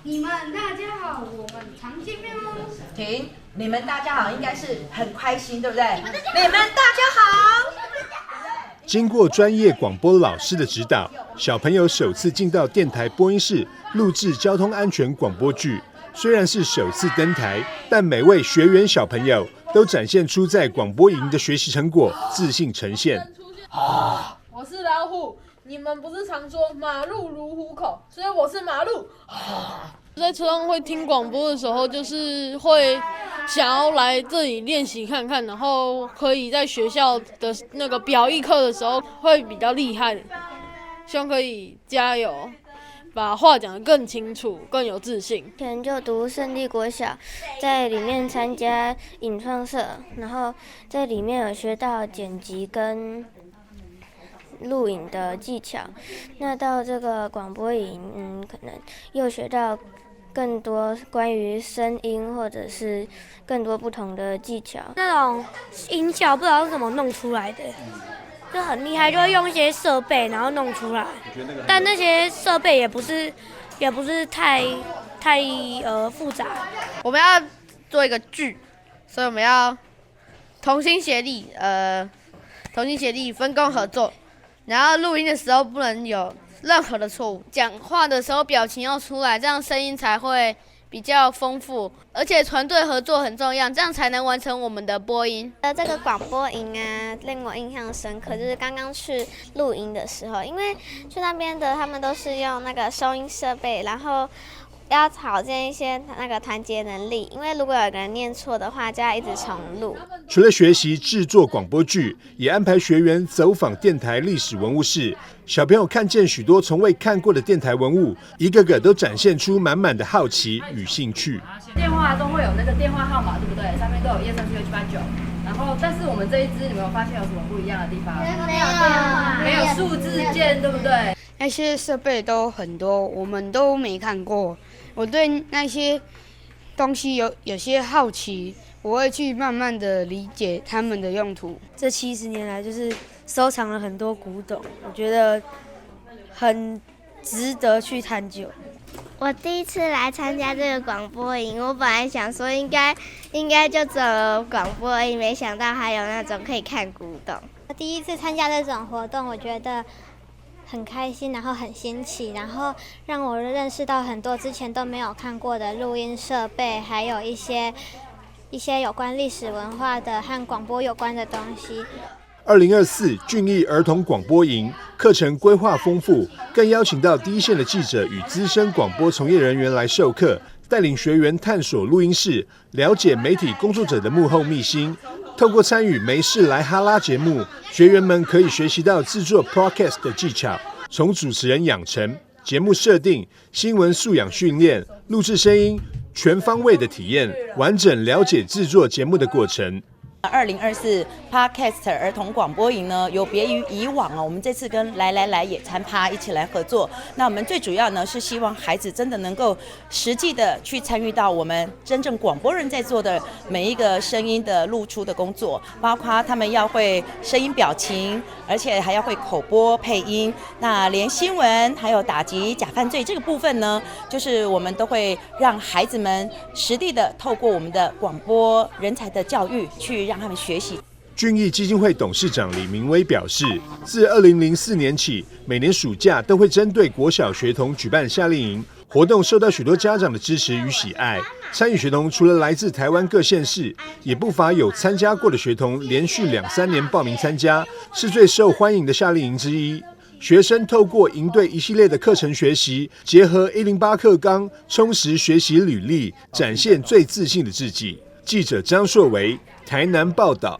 你们大家好，我们常见面哦。停！你们大家好，应该是很开心，对不对？你们大家好。经过专业广播老师的指导，小朋友首次进到电台播音室录制交通安全广播剧。虽然是首次登台，但每位学员小朋友都展现出在广播营的学习成果，自信呈现。我是老虎，你们不是常说马路如虎口，所以我是马路。在车上会听广播的时候，就是会想要来这里练习看看，然后可以在学校的那个表艺课的时候会比较厉害，希望可以加油，把话讲得更清楚，更有自信。以前就读胜利国小，在里面参加影创社，然后在里面有学到剪辑跟录影的技巧。那到这个广播营，可能又学到更多关于声音或者是更多不同的技巧。那种音效不知道是怎么弄出来的，就很厉害，就会用一些设备然后弄出来。但那些设备也不是太复杂。我们要做一个剧，所以我们要同心协力，分工合作。然后录音的时候不能有任何的错误，讲话的时候表情要出来，这样声音才会比较丰富，而且团队合作很重要，这样才能完成我们的播音。这个广播营啊，令我印象深刻，就是刚刚去录音的时候，因为去那边的他们都是用那个收音设备，然后要考验一些那个团结能力，因为如果有个人念错的话，就要一直重录。除了学习制作广播剧，也安排学员走访电台历史文物室。小朋友看见许多从未看过的电台文物，一个个都展现出满满的好奇与兴趣。电话都会有那个电话号码，对不对？上面都有1234789。然后，但是我们这一支，你们有发现有什么不一样的地方？没有数字键，对不对？那些设备都很多，我们都没看过。我对那些东西有些好奇，我会去慢慢的理解它们的用途。这70年来，就是收藏了很多古董，我觉得很值得去探究。我第一次来参加这个广播营，我本来想说应该就只有广播营，没想到还有那种可以看古董。我第一次参加这种活动，我觉得很开心，然后很新奇，然后让我认识到很多之前都没有看过的录音设备，还有一些有关历史文化的和广播有关的东西。2024俊逸儿童广播营课程规划丰富，更邀请到第一线的记者与资深广播从业人员来授课，带领学员探索录音室，了解媒体工作者的幕后秘辛。透过参与没事来哈拉节目，学员们可以学习到制作 podcast 的技巧，从主持人养成、节目设定、新闻素养训练、录制声音，全方位的体验，完整了解制作节目的过程。2024 Podcast 儿童广播营呢，有别于以往我们这次跟来野餐趴一起来合作。那我们最主要呢是希望孩子真的能够实际的去参与到我们真正广播人在做的每一个声音的露出的工作，包括他们要会声音表情，而且还要会口播配音。那连新闻还有打击假犯罪这个部分呢，就是我们都会让孩子们实地的透过我们的广播人才的教育去让他们学习。俊逸基金会董事长李明威表示，自2004年起，每年暑假都会针对国小学童举办夏令营活动，受到许多家长的支持与喜爱。参与学童除了来自台湾各县市，也不乏有参加过的学童连续2-3年报名参加，是最受欢迎的夏令营之一。学生透过营队一系列的课程学习，结合108课纲，充实学习履历，展现最自信的自己。记者张硕维台南报道。